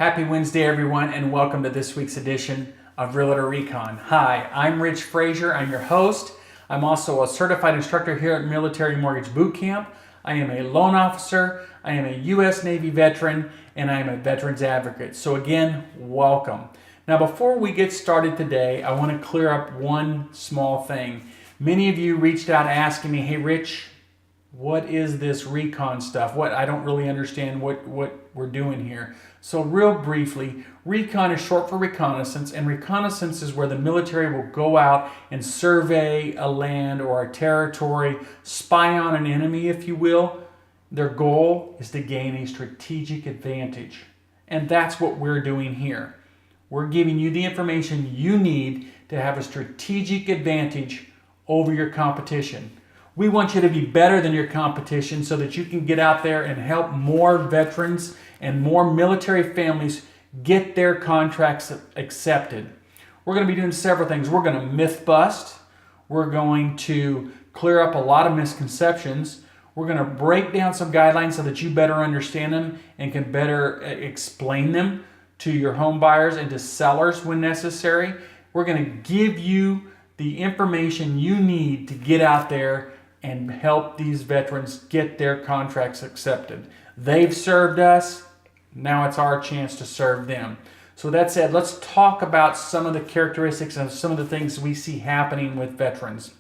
Happy Wednesday, everyone, and welcome to this week's edition of Realtor Recon. Hi, I'm Rich Frazier. I'm your host. I'm also a certified instructor here at Military Mortgage Boot Camp. I am a loan officer. I am a U.S. Navy veteran, and I am a veterans advocate. So again, welcome. Now, before we get started today, I want to clear up one small thing. Many of you reached out asking me, "Hey, Rich, what is this Recon stuff? I don't really understand what we're doing here." So real briefly, Recon is short for reconnaissance, and reconnaissance is where the military will go out and survey a land or a territory, spy on an enemy, if you will. Their goal is to gain a strategic advantage. And that's what we're doing here. We're giving you the information you need to have a strategic advantage over your competition. We want you to be better than your competition so that you can get out there and help more veterans and more military families get their contracts accepted. We're going to be doing several things. We're going to myth bust. We're going to clear up a lot of misconceptions. We're going to break down some guidelines so that you better understand them and can better explain them to your home buyers and to sellers when necessary. We're going to give you the information you need to get out there and help these veterans get their contracts accepted. They've served us. Now it's our chance to serve them. So that said, let's talk about some of the characteristics and some of the things we see happening with veterans.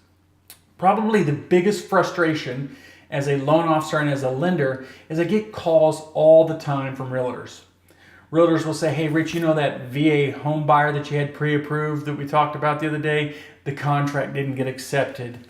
Probably the biggest frustration as a loan officer and as a lender is I get calls all the time from realtors. Realtors will say, "Hey, Rich, you know that VA home buyer that you had pre-approved that we talked about the other day? The contract didn't get accepted.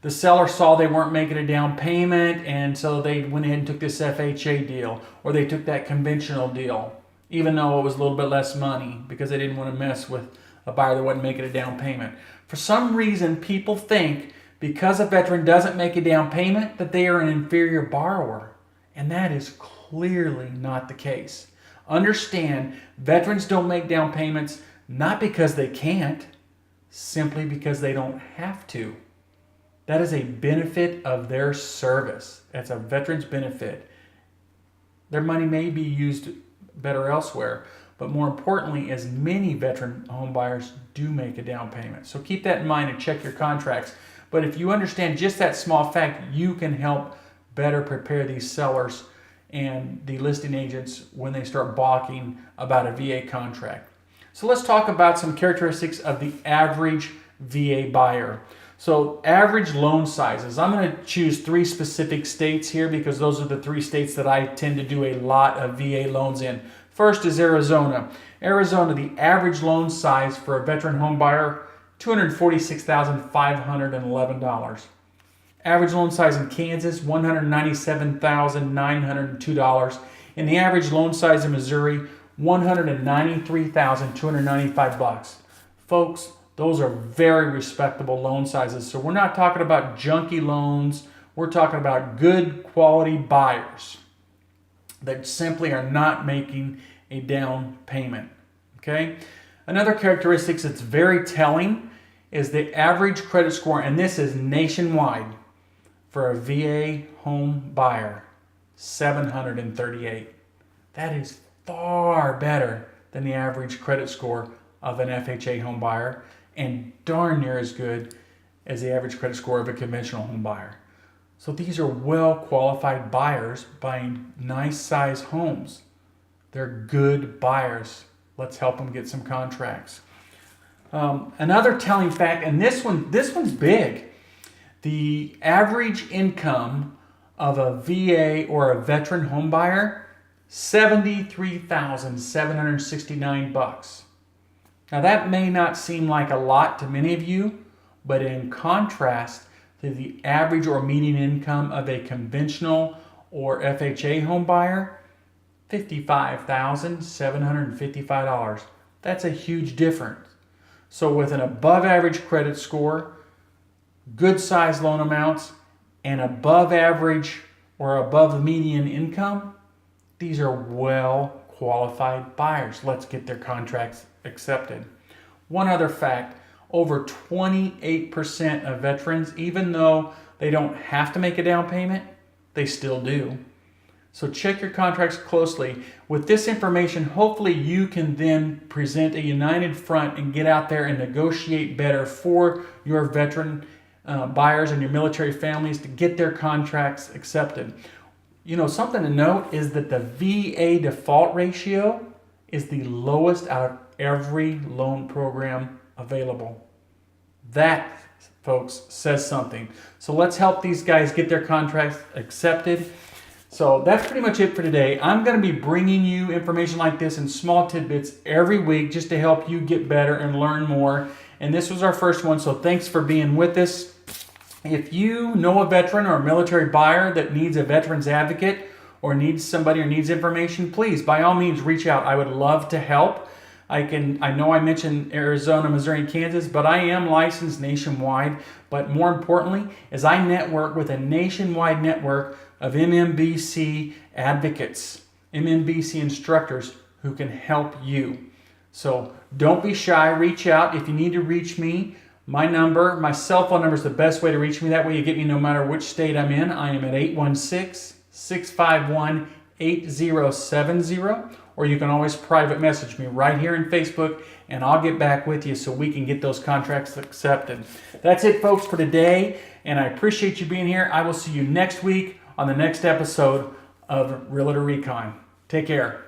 The seller saw they weren't making a down payment, and so they went ahead and took this FHA deal, or they took that conventional deal, even though it was a little bit less money because they didn't want to mess with a buyer that wasn't making a down payment." For some reason, people think because a veteran doesn't make a down payment that they are an inferior borrower, and that is clearly not the case. Understand, veterans don't make down payments not because they can't, simply because they don't have to. That is a benefit of their service. That's a veteran's benefit. Their money may be used better elsewhere, but more importantly, as many veteran home buyers do make a down payment. So keep that in mind and check your contracts. But if you understand just that small fact, you can help better prepare these sellers and the listing agents when they start balking about a VA contract. So let's talk about some characteristics of the average VA buyer. So average loan sizes. I'm going to choose 3 specific states here because those are the 3 states that I tend to do a lot of VA loans in. First is Arizona. Arizona, the average loan size for a veteran home buyer, $246,511. Average loan size in Kansas, $197,902. And the average loan size in Missouri, $193,295. Folks, those are very respectable loan sizes. So we're not talking about junky loans. We're talking about good quality buyers that simply are not making a down payment. Okay? Another characteristic that's very telling is the average credit score, and this is nationwide, for a VA home buyer, 738. That is far better than the average credit score of an FHA home buyer, and darn near as good as the average credit score of a conventional home buyer. So these are well-qualified buyers buying nice-sized homes. They're good buyers. Let's help them get some contracts. Another telling fact, and this one's big. The average income of a VA or a veteran home buyer, $73,769. Now that may not seem like a lot to many of you, but in contrast to the average or median income of a conventional or FHA home buyer, $55,755. That's a huge difference. So with an above average credit score, good size loan amounts, and above average or above the median income, these are well qualified buyers. Let's get their contracts accepted. One other fact, over 28% of veterans, even though they don't have to make a down payment, they still do. So check your contracts closely. With this information, hopefully you can then present a united front and get out there and negotiate better for your veteran buyers and your military families to get their contracts accepted. You know, something to note is that the VA default ratio is the lowest out of every loan program available. That, folks, says something. So let's help these guys get their contracts accepted. So that's pretty much it for today. I'm going to be bringing you information like this in small tidbits every week just to help you get better and learn more. And this was our first one, so thanks for being with us. If you know a veteran or a military buyer that needs a veterans advocate or needs somebody or needs information, please, by all means, reach out. I would love to help. I know I mentioned Arizona, Missouri, and Kansas, but I am licensed nationwide. But more importantly, is I network with a nationwide network of MMBC advocates, MMBC instructors who can help you. So don't be shy, reach out. If you need to reach me, my cell phone number is the best way to reach me. That way you get me no matter which state I'm in. I am at 816-651-8070, or you can always private message me right here in Facebook, and I'll get back with you so we can get those contracts accepted. That's it, folks, for today, and I appreciate you being here. I will see you next week on the next episode of Realtor Recon. Take care.